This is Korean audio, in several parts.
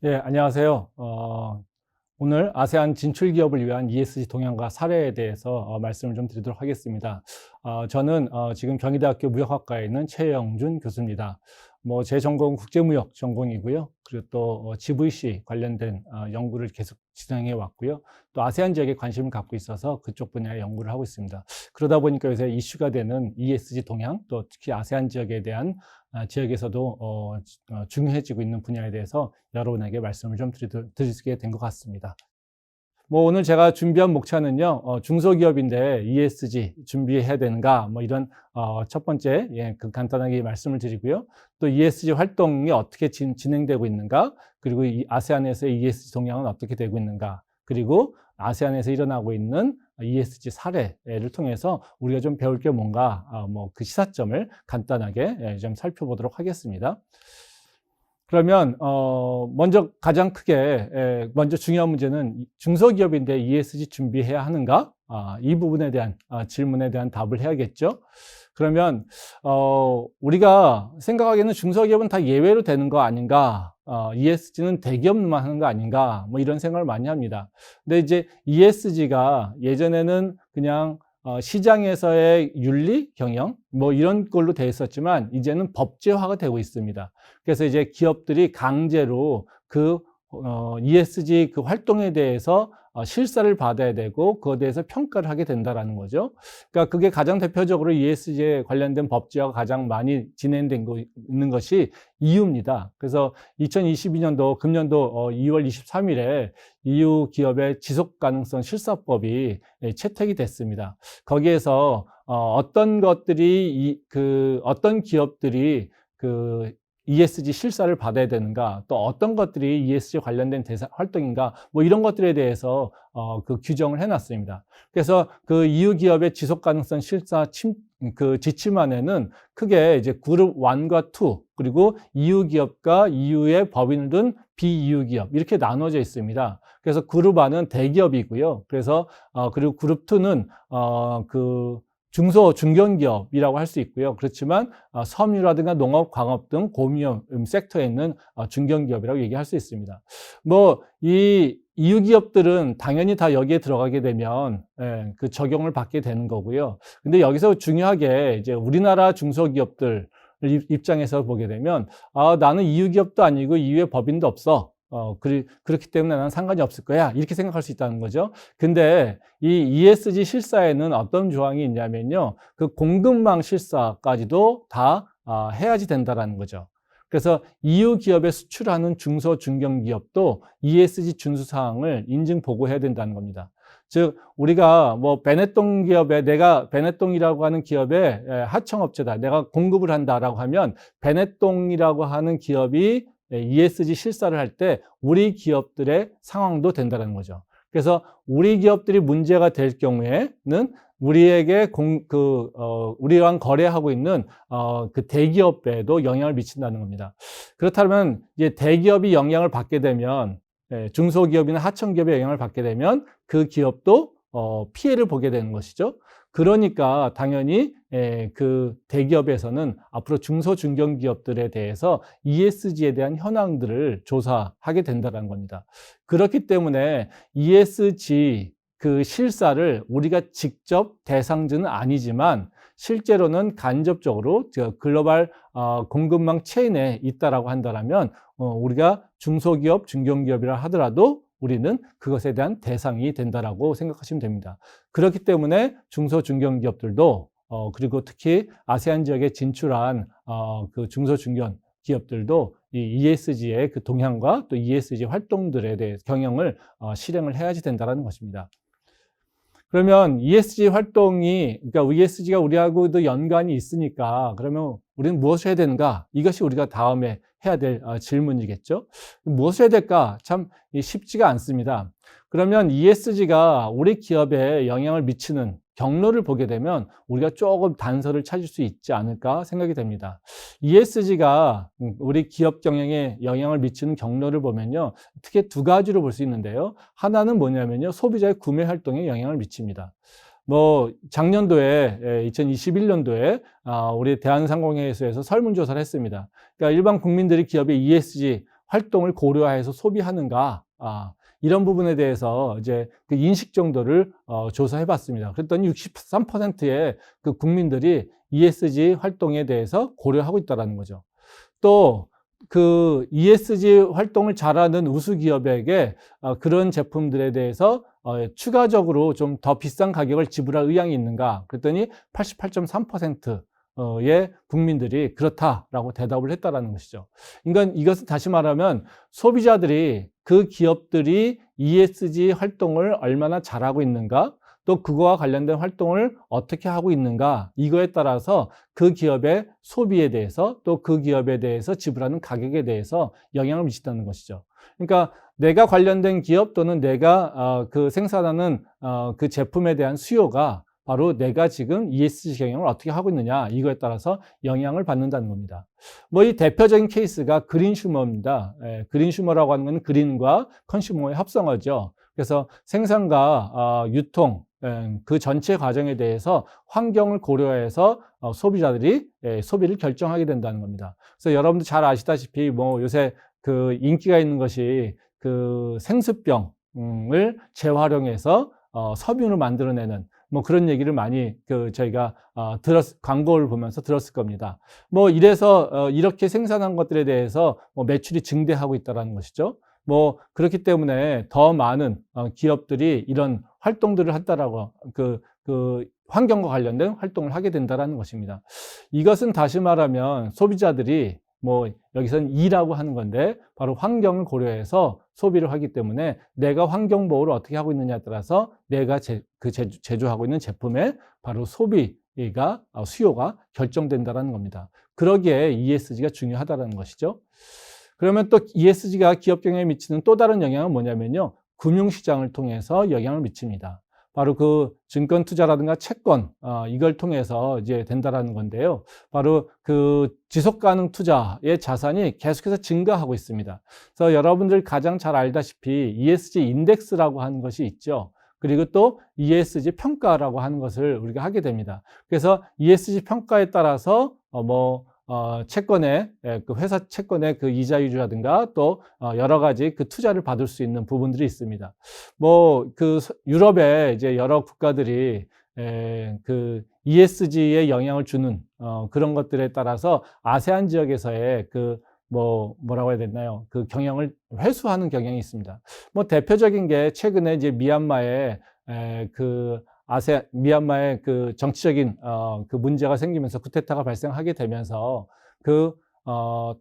예, 안녕하세요. 오늘 아세안 진출 기업을 위한 ESG 동향과 사례에 대해서 말씀을 좀 드리도록 하겠습니다. 저는 지금 경희대학교 무역학과에 있는 최영준 교수입니다. 제 전공은 국제무역 전공이고요. 그리고 또 GVC 관련된 연구를 계속 진행해 왔고요. 또 아세안 지역에 관심을 갖고 있어서 그쪽 분야의 연구를 하고 있습니다. 그러다 보니까 요새 이슈가 되는 ESG 동향, 또 특히 아세안 지역에 대한 지역에서도 중요해지고 있는 분야에 대해서 여러분에게 말씀을 좀 드리게 된 것 같습니다. 오늘 제가 준비한 목차는요, 중소기업인데 ESG 준비해야 되는가, 이런, 첫 번째, 간단하게 말씀을 드리고요. 또 ESG 활동이 어떻게 진행되고 있는가, 그리고 이 아세안에서의 ESG 동향은 어떻게 되고 있는가, 그리고 아세안에서 일어나고 있는 ESG 사례를 통해서 우리가 좀 배울 게 뭔가, 그 시사점을 간단하게 좀 살펴보도록 하겠습니다. 그러면 먼저 가장 크게 먼저 중요한 문제는 중소기업인데 ESG 준비해야 하는가? 이 부분에 대한 질문에 대한 답을 해야겠죠. 그러면 우리가 생각하기에는 중소기업은 다 예외로 되는 거 아닌가? ESG는 대기업만 하는 거 아닌가? 이런 생각을 많이 합니다. 근데 이제 ESG가 예전에는 그냥 시장에서의 윤리, 경영, 이런 걸로 되어 있었지만, 이제는 법제화가 되고 있습니다. 그래서 이제 기업들이 강제로 ESG 그 활동에 대해서 실사를 받아야 되고, 그거에 대해서 평가를 하게 된다라는 거죠. 그러니까 그게 가장 대표적으로 ESG에 관련된 법제화가 가장 많이 있는 것이 EU입니다. 그래서 2022년도, 금년도 2월 23일에 EU 기업의 지속가능성 실사법이 채택이 됐습니다. 거기에서 어떤 기업들이 ESG 실사를 받아야 되는가, 또 어떤 것들이 ESG 관련된 활동인가, 이런 것들에 대해서 규정을 해놨습니다. 그래서 그 EU 기업의 지속 가능성 실사 지침안에는 크게 이제 그룹 1과 2, 그리고 EU 기업과 EU의 법인을 둔 비EU 기업, 이렇게 나눠져 있습니다. 그래서 그룹 1은 대기업이고요. 그래서 그리고 그룹 2는 중견기업이라고 할 수 있고요. 그렇지만 섬유라든가 농업, 광업 등 고위험 섹터에 있는 중견기업이라고 얘기할 수 있습니다. 이 EU 기업들은 당연히 다 여기에 들어가게 되면 그 적용을 받게 되는 거고요. 근데 여기서 중요하게 이제 우리나라 중소기업들 입장에서 보게 되면 나는 EU 기업도 아니고 EU의 법인도 없어. 그렇기 때문에 나는 상관이 없을 거야. 이렇게 생각할 수 있다는 거죠. 근데 이 ESG 실사에는 어떤 조항이 있냐면요. 그 공급망 실사까지도 다 해야지 된다라는 거죠. 그래서 EU 기업에 수출하는 중소 중견기업도 ESG 준수 사항을 인증 보고해야 된다는 겁니다. 즉 우리가 베네똥 기업에 내가 베네똥이라고 하는 기업의 하청업체다. 내가 공급을 한다라고 하면 베네똥이라고 하는 기업이 ESG 실사를 할 때 우리 기업들의 상황도 된다는 거죠. 그래서 우리 기업들이 문제가 될 경우에는 우리에게 우리랑 거래하고 있는 그 대기업에도 영향을 미친다는 겁니다. 그렇다면 이제 대기업이 영향을 받게 되면 중소기업이나 하청기업의 영향을 받게 되면 그 기업도 피해를 보게 되는 것이죠. 그러니까 당연히 그 대기업에서는 앞으로 중소 중견기업들에 대해서 ESG에 대한 현황들을 조사하게 된다는 겁니다. 그렇기 때문에 ESG 그 실사를 우리가 직접 대상자는 아니지만 실제로는 간접적으로 글로벌 공급망 체인에 있다라고 한다면 우리가 중소기업, 중견기업이라 하더라도 우리는 그것에 대한 대상이 된다라고 생각하시면 됩니다. 그렇기 때문에 중소 중견기업들도 그리고 특히 아세안 지역에 진출한 그 중소 중견 기업들도 이 ESG의 그 동향과 또 ESG 활동들에 대해 경영을 실행을 해야지 된다라는 것입니다. 그러면 ESG 활동이, 그러니까 ESG가 우리하고도 연관이 있으니까 그러면 우리는 무엇을 해야 되는가? 이것이 우리가 다음에 해야 될 질문이겠죠. 무엇을 해야 될까? 참 쉽지가 않습니다. 그러면 ESG가 우리 기업에 영향을 미치는 경로를 보게 되면 우리가 조금 단서를 찾을 수 있지 않을까 생각이 됩니다. ESG가 우리 기업 경영에 영향을 미치는 경로를 보면요. 특히 두 가지로 볼 수 있는데요. 하나는 뭐냐면요. 소비자의 구매 활동에 영향을 미칩니다. 작년도에, 2021년도에, 우리 대한상공회에서 설문조사를 했습니다. 그러니까 일반 국민들이 기업의 ESG 활동을 고려해서 소비하는가? 이런 부분에 대해서 이제 그 인식 정도를 조사해 봤습니다. 그랬더니 63%의 그 국민들이 ESG 활동에 대해서 고려하고 있다는 거죠. 또 그 ESG 활동을 잘하는 우수 기업에게 그런 제품들에 대해서 추가적으로 좀 더 비싼 가격을 지불할 의향이 있는가? 그랬더니 88.3%의 국민들이 그렇다라고 대답을 했다라는 것이죠. 그러니까 이것은 다시 말하면 소비자들이 그 기업들이 ESG 활동을 얼마나 잘하고 있는가, 또 그거와 관련된 활동을 어떻게 하고 있는가, 이거에 따라서 그 기업의 소비에 대해서 또 그 기업에 대해서 지불하는 가격에 대해서 영향을 미친다는 것이죠. 그러니까 내가 관련된 기업 또는 내가 그 생산하는 그 제품에 대한 수요가 바로 내가 지금 ESG 경영을 어떻게 하고 있느냐, 이거에 따라서 영향을 받는다는 겁니다. 뭐 이 대표적인 케이스가 그린슈머입니다. 그린슈머라고 하는 건 그린과 컨슈머의 합성어죠. 그래서 생산과 유통, 그 전체 과정에 대해서 환경을 고려해서 소비자들이 소비를 결정하게 된다는 겁니다. 그래서 여러분들 잘 아시다시피 뭐 요새 그 인기가 있는 것이 그 생수병을 재활용해서 섬유를 만들어내는 뭐 그런 얘기를 많이 그 저희가 광고를 보면서 들었을 겁니다. 뭐 이래서 이렇게 생산한 것들에 대해서 뭐 매출이 증대하고 있다는 것이죠. 뭐 그렇기 때문에 더 많은 기업들이 이런 활동들을 한다라고 그 환경과 관련된 활동을 하게 된다라는 것입니다. 이것은 다시 말하면 소비자들이 뭐 여기서는 E라고 하는 건데 바로 환경을 고려해서 소비를 하기 때문에 내가 환경 보호를 어떻게 하고 있느냐에 따라서 내가 제조하고 있는 제품의 바로 소비가 수요가 결정된다라는 겁니다. 그러기에 ESG가 중요하다는 것이죠. 그러면 또 ESG가 기업 경영에 미치는 또 다른 영향은 뭐냐면요, 금융시장을 통해서 영향을 미칩니다. 바로 그 증권 투자라든가 채권 이걸 통해서 이제 된다라는 건데요. 바로 그 지속 가능 투자의 자산이 계속해서 증가하고 있습니다. 그래서 여러분들 가장 잘 알다시피 ESG 인덱스라고 하는 것이 있죠. 그리고 또 ESG 평가라고 하는 것을 우리가 하게 됩니다. 그래서 ESG 평가에 따라서 채권의 그 회사 채권의 그 이자율이라든가 또 여러 가지 그 투자를 받을 수 있는 부분들이 있습니다. 뭐 그 유럽의 이제 여러 국가들이 그 ESG에 영향을 주는 그런 것들에 따라서 아세안 지역에서의 그 뭐라고 해야 되나요? 그 경영을 회수하는 경향이 있습니다. 뭐 대표적인 게 최근에 이제 미얀마의 미얀마의 그 정치적인 그 문제가 생기면서 쿠데타가 발생하게 되면서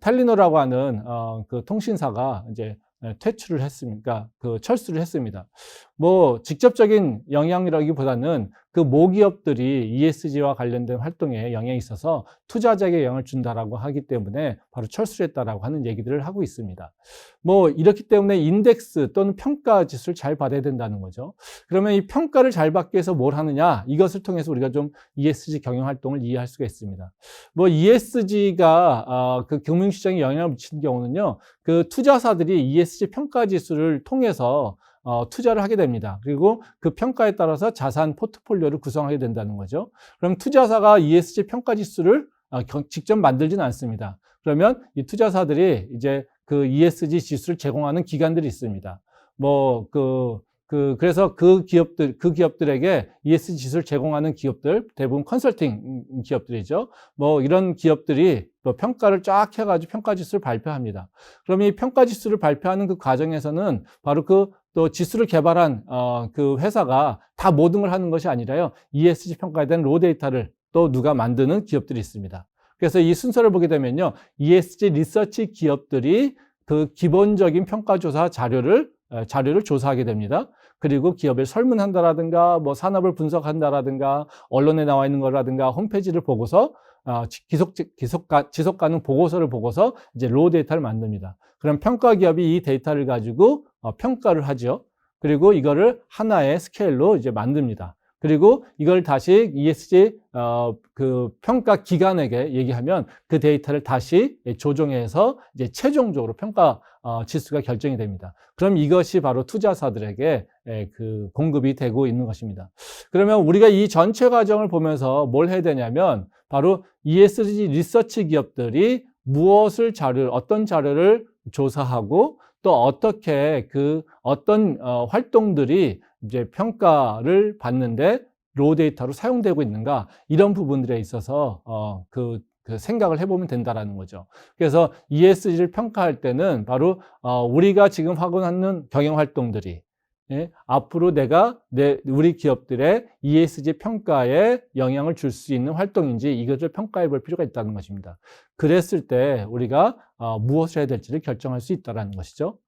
텔리노라고 하는 그 통신사가 이제 퇴출을 했습니까? 그 철수를 했습니다. 뭐 직접적인 영향이라기보다는 그 모기업들이 ESG와 관련된 활동에 영향이 있어서 투자자에게 영향을 준다라고 하기 때문에 바로 철수를 했다라고 하는 얘기들을 하고 있습니다. 뭐 이렇기 때문에 인덱스 또는 평가 지수를 잘 받아야 된다는 거죠. 그러면 이 평가를 잘 받기 위해서 뭘 하느냐? 이것을 통해서 우리가 좀 ESG 경영 활동을 이해할 수가 있습니다. 뭐 ESG가 그 금융시장에 영향을 미치는 경우는요, 그 투자사들이 ESG 평가 지수를 통해서 투자를 하게 됩니다. 그리고 그 평가에 따라서 자산 포트폴리오를 구성하게 된다는 거죠. 그럼 투자사가 ESG 평가 지수를 직접 만들지는 않습니다. 그러면 이 투자사들이 이제 그 ESG 지수를 제공하는 기관들이 있습니다. 그래서 그 기업들에게 ESG 지수를 제공하는 기업들, 대부분 컨설팅 기업들이죠. 뭐 이런 기업들이 또 평가를 쫙 해가지고 평가 지수를 발표합니다. 그럼 이 평가 지수를 발표하는 그 과정에서는 바로 또 지수를 개발한 그 회사가 다 모든 걸 하는 것이 아니라요, ESG 평가에 대한 로 데이터를 또 누가 만드는 기업들이 있습니다. 그래서 이 순서를 보게 되면요, ESG 리서치 기업들이 그 기본적인 평가조사 자료를 조사하게 됩니다. 그리고 기업을 설문한다라든가 뭐 산업을 분석한다라든가 언론에 나와 있는 거라든가 홈페이지를 보고서 지속 가능 보고서를 보고서 이제 로 데이터를 만듭니다. 그럼 평가 기업이 이 데이터를 가지고 평가를 하죠. 그리고 이거를 하나의 스케일로 이제 만듭니다. 그리고 이걸 다시 ESG 그 평가 기관에게 얘기하면 그 데이터를 다시 조정해서 이제 최종적으로 평가 지수가 결정이 됩니다. 그럼 이것이 바로 투자사들에게 그 공급이 되고 있는 것입니다. 그러면 우리가 이 전체 과정을 보면서 뭘 해야 되냐면 바로 ESG 리서치 기업들이 어떤 자료를 조사하고 또 어떻게 어떤 활동들이 이제 평가를 받는데 로 데이터로 사용되고 있는가, 이런 부분들에 있어서 그 생각을 해보면 된다라는 거죠. 그래서 ESG를 평가할 때는 바로 우리가 지금 하고 있는 경영 활동들이, 예, 앞으로 우리 기업들의 ESG 평가에 영향을 줄 수 있는 활동인지 이것을 평가해 볼 필요가 있다는 것입니다. 그랬을 때 우리가 무엇을 해야 될지를 결정할 수 있다는 것이죠.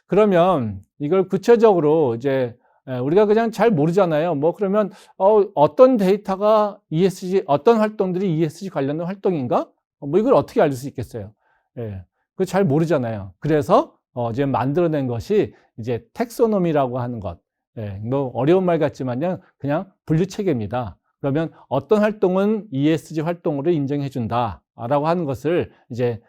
그러면 이걸 구체적으로 이제 우리가 그냥 잘 모르잖아요. 뭐 그러면 어떤 데이터가 ESG, 어떤 활동들이 ESG 관련된 활동인가? 뭐 이걸 어떻게 알 수 있겠어요? 예, 그거 잘 모르잖아요. 그래서 이제 만들어낸 것이 이제 텍소노미라고 하는 것. 예, 뭐 어려운 말 같지만요, 그냥 분류 체계입니다. 그러면 어떤 활동은 ESG 활동으로 인정해 준다라고 하는 것을 이제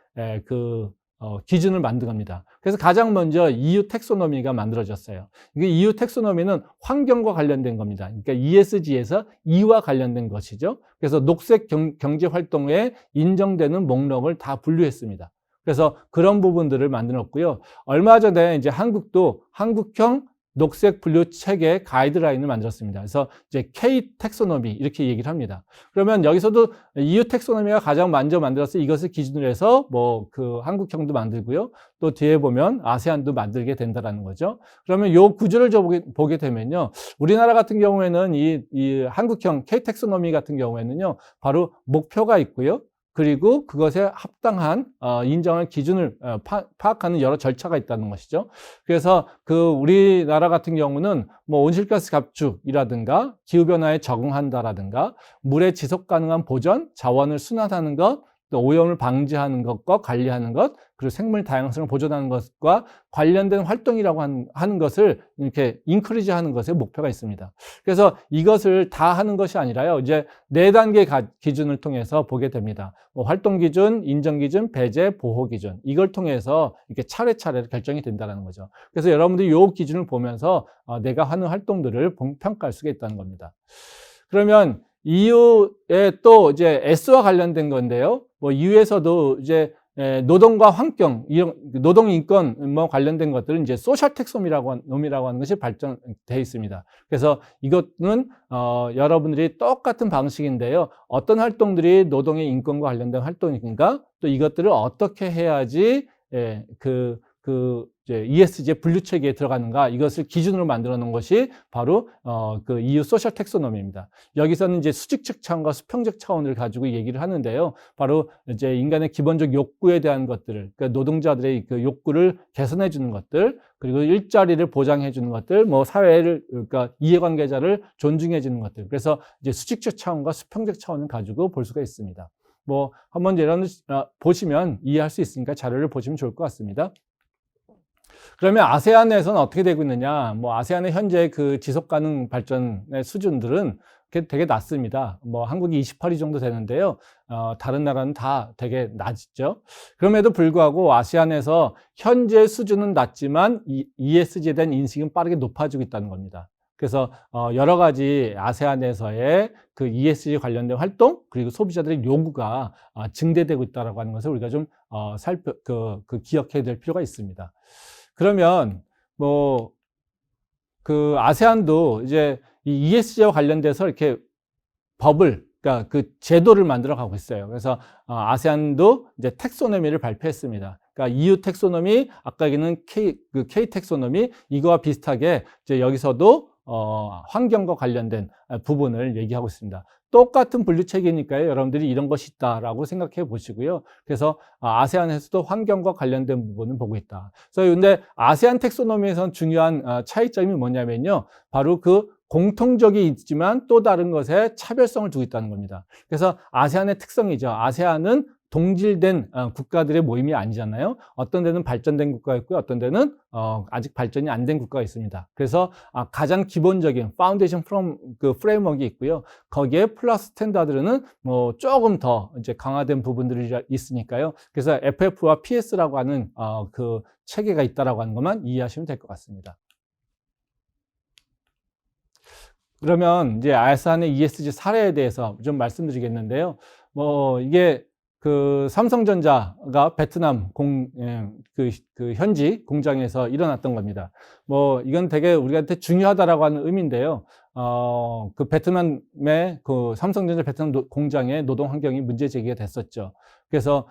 기준을 만든 겁니다. 그래서 가장 먼저 EU 텍소노미가 만들어졌어요. 이게 EU 텍소노미는 환경과 관련된 겁니다. 그러니까 ESG에서 E와 관련된 것이죠. 그래서 녹색 경제 활동에 인정되는 목록을 다 분류했습니다. 그래서 그런 부분들을 만들었고요. 얼마 전에 이제 한국도 한국형 녹색 분류 체계 가이드라인을 만들었습니다. 그래서 이제 K 텍소노미 이렇게 얘기를 합니다. 그러면 여기서도 EU 텍소노미가 가장 먼저 만들어서 이것을 기준으로 해서 뭐 한국형도 만들고요. 또 뒤에 보면 아세안도 만들게 된다라는 거죠. 그러면 요 구조를 보게 되면요, 우리나라 같은 경우에는 이 한국형 K 텍소노미 같은 경우에는요, 바로 목표가 있고요. 그리고 그것에 합당한 인정할 기준을 파악하는 여러 절차가 있다는 것이죠. 그래서 우리나라 같은 경우는 뭐 온실가스 감축이라든가 기후변화에 적응한다라든가 물의 지속 가능한 보전, 자원을 순환하는 것, 또 오염을 방지하는 것과 관리하는 것, 그리고 생물 다양성을 보존하는 것과 관련된 활동이라고 하는 것을 이렇게 인크리지 하는 것에 목표가 있습니다. 그래서 이것을 다 하는 것이 아니라요, 이제 4단계 기준을 통해서 보게 됩니다. 뭐 활동 기준, 인정 기준, 배제, 보호 기준, 이걸 통해서 이렇게 차례차례 결정이 된다는 거죠. 그래서 여러분들이 이 기준을 보면서 내가 하는 활동들을 평가할 수가 있다는 겁니다. 그러면 EU에 또 이제 S와 관련된 건데요. 뭐 EU에서도 이제 노동과 환경, 노동 인권 뭐 관련된 것들은 이제 소셜 텍소노미라고 하는 것이 발전되어 있습니다. 그래서 이것은 여러분들이 똑같은 방식인데요. 어떤 활동들이 노동의 인권과 관련된 활동인가? 또 이것들을 어떻게 해야지 이제 ESG의 분류 체계에 들어가는가, 이것을 기준으로 만들어 놓은 것이 바로 EU 소셜 텍소노미입니다. 여기서는 이제 수직적 차원과 수평적 차원을 가지고 얘기를 하는데요. 바로 이제 인간의 기본적 욕구에 대한 것들을, 그러니까 노동자들의 그 욕구를 개선해 주는 것들, 그리고 일자리를 보장해 주는 것들, 뭐 사회를, 그러니까 이해관계자를 존중해 주는 것들. 그래서 이제 수직적 차원과 수평적 차원을 가지고 볼 수가 있습니다. 뭐 한번 이런 보시면 이해할 수 있으니까 자료를 보시면 좋을 것 같습니다. 그러면 아세안에서는 어떻게 되고 있느냐? 뭐 아세안의 현재 지속 가능 발전의 수준들은 되게 낮습니다. 뭐 한국이 28위 정도 되는데요. 다른 나라는 다 되게 낮죠. 그럼에도 불구하고 아세안에서 현재 수준은 낮지만 ESG에 대한 인식은 빠르게 높아지고 있다는 겁니다. 그래서 여러 가지 아세안에서의 ESG 관련된 활동, 그리고 소비자들의 요구가 증대되고 있다고 하는 것을 우리가 좀 기억해야 될 필요가 있습니다. 그러면 뭐 아세안도 이제 이 ESG와 관련돼서 이렇게 그러니까 제도를 만들어 가고 있어요. 그래서 아세안도 이제 텍소노미를 발표했습니다. 그러니까 EU 텍소노미, 아까 얘기는 K 텍소노미, 이거와 비슷하게 이제 여기서도 환경과 관련된 부분을 얘기하고 있습니다. 똑같은 분류 체계니까요. 여러분들이 이런 것이 있다라고 생각해 보시고요. 그래서 아세안에서도 환경과 관련된 부분을 보고 있다. 그래서 근데 아세안 텍소노미에서는 중요한 차이점이 뭐냐면요. 바로 공통적이 있지만 또 다른 것에 차별성을 두고 있다는 겁니다. 그래서 아세안의 특성이죠. 아세안은 동질된 국가들의 모임이 아니잖아요. 어떤 데는 발전된 국가가 있고요. 어떤 데는 아직 발전이 안 된 국가가 있습니다. 그래서 가장 기본적인 파운데이션 프레임워크가 있고요. 거기에 플러스 스탠다드는 뭐 조금 더 이제 강화된 부분들이 있으니까요. 그래서 FF와 PS라고 하는 체계가 있다라고 하는 것만 이해하시면 될 것 같습니다. 그러면 이제 아세안의 ESG 사례에 대해서 좀 말씀드리겠는데요. 뭐 이게 그 삼성전자가 베트남 그 현지 공장에서 일어났던 겁니다. 뭐 이건 되게 우리한테 중요하다라고 하는 의미인데요. 그 베트남의 그 삼성전자 베트남 공장의 노동 환경이 문제 제기가 됐었죠. 그래서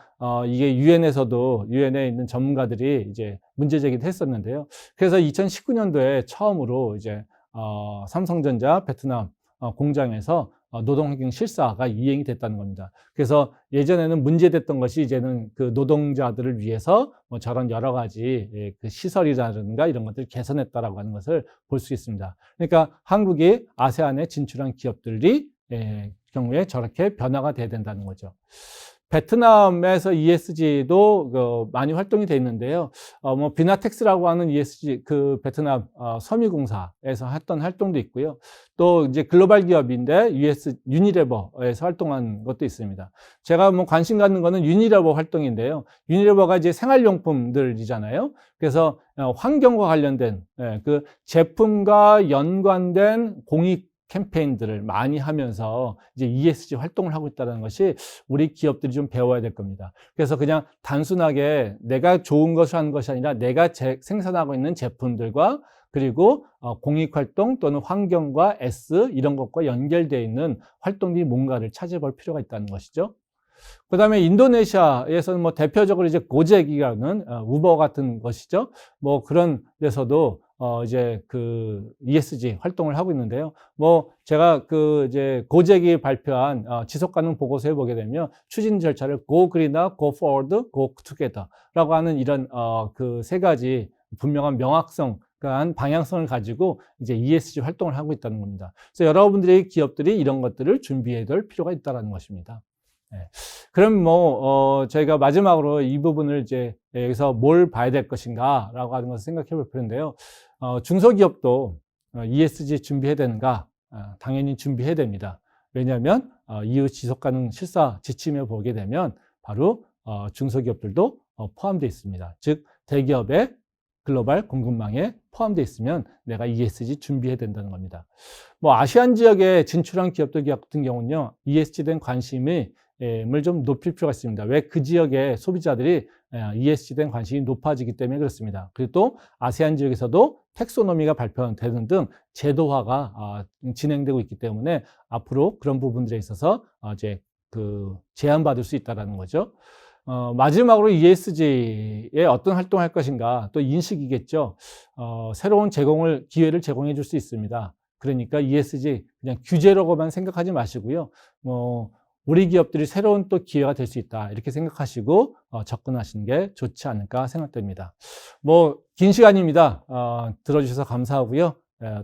이게 유엔에 있는 전문가들이 이제 문제 제기를 했었는데요. 그래서 2019년도에 처음으로 이제 삼성전자 베트남 공장에서 노동환경 실사가 이행이 됐다는 겁니다. 그래서 예전에는 문제됐던 것이 이제는 그 노동자들을 위해서 뭐 저런 여러 가지 그 시설이라든가 이런 것들을 개선했다라고 하는 것을 볼 수 있습니다. 그러니까 한국이 아세안에 진출한 기업들이 경우에 저렇게 변화가 돼야 된다는 거죠. 베트남에서 ESG도 많이 활동이 돼 있는데요. 뭐 비나텍스라고 하는 ESG 그 베트남 섬유공사에서 했던 활동도 있고요. 또 이제 글로벌 기업인데 유니레버에서 활동한 것도 있습니다. 제가 뭐 관심 갖는 거는 유니레버 활동인데요. 유니레버가 이제 생활용품들이잖아요. 그래서 환경과 관련된 그 제품과 연관된 공익 캠페인들을 많이 하면서 이제 ESG 활동을 하고 있다는 것이 우리 기업들이 좀 배워야 될 겁니다. 그래서 그냥 단순하게 내가 좋은 것을 하는 것이 아니라 내가 생산하고 있는 제품들과 그리고 공익활동 또는 환경과 S 이런 것과 연결되어 있는 활동들이 뭔가를 찾아볼 필요가 있다는 것이죠. 그 다음에 인도네시아에서는 뭐 대표적으로 이제 고젝이라는 우버 같은 것이죠. 뭐 그런 데서도 이제 그 ESG 활동을 하고 있는데요. 뭐 제가 그 이제 고젝이 발표한 지속가능 보고서에 보게 되면 추진 절차를 Go Green이나 Go Forward, Go Together라고 하는 이런 그 세 가지 분명한 명확성 한 방향성을 가지고 이제 ESG 활동을 하고 있다는 겁니다. 그래서 여러분들의 기업들이 이런 것들을 준비해야 될 필요가 있다는 것입니다. 네. 그럼 뭐 저희가 마지막으로 이 부분을 이제 여기서 뭘 봐야 될 것인가라고 하는 것을 생각해 볼 필요인데요. 중소기업도 ESG 준비해야 되는가? 당연히 준비해야 됩니다. 왜냐하면 이후 지속가능 실사 지침에 보게 되면 바로 중소기업들도 포함되어 있습니다. 즉 대기업의 글로벌 공급망에 포함되어 있으면 내가 ESG 준비해야 된다는 겁니다. 뭐 아시안 지역에 진출한 기업들 같은 경우는요, ESG에 대한 관심을 좀 높일 필요가 있습니다. 왜? 그 지역의 소비자들이 ESG에 대한 관심이 높아지기 때문에 그렇습니다. 그리고 또 아세안 지역에서도 텍소노미가 발표되는 등 제도화가 진행되고 있기 때문에 앞으로 그런 부분들에 있어서 이제 그 제한받을 수 있다는 거죠. 마지막으로 ESG에 어떤 활동을 할 것인가 또 인식이겠죠. 새로운 기회를 제공해 줄 수 있습니다. 그러니까 ESG 그냥 규제라고만 생각하지 마시고요. 우리 기업들이 새로운 또 기회가 될 수 있다 이렇게 생각하시고 접근하시는 게 좋지 않을까 생각됩니다. 뭐 긴 시간입니다. 들어주셔서 감사하고요.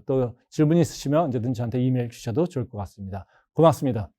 또 질문 있으시면 언제든지 저한테 이메일 주셔도 좋을 것 같습니다. 고맙습니다.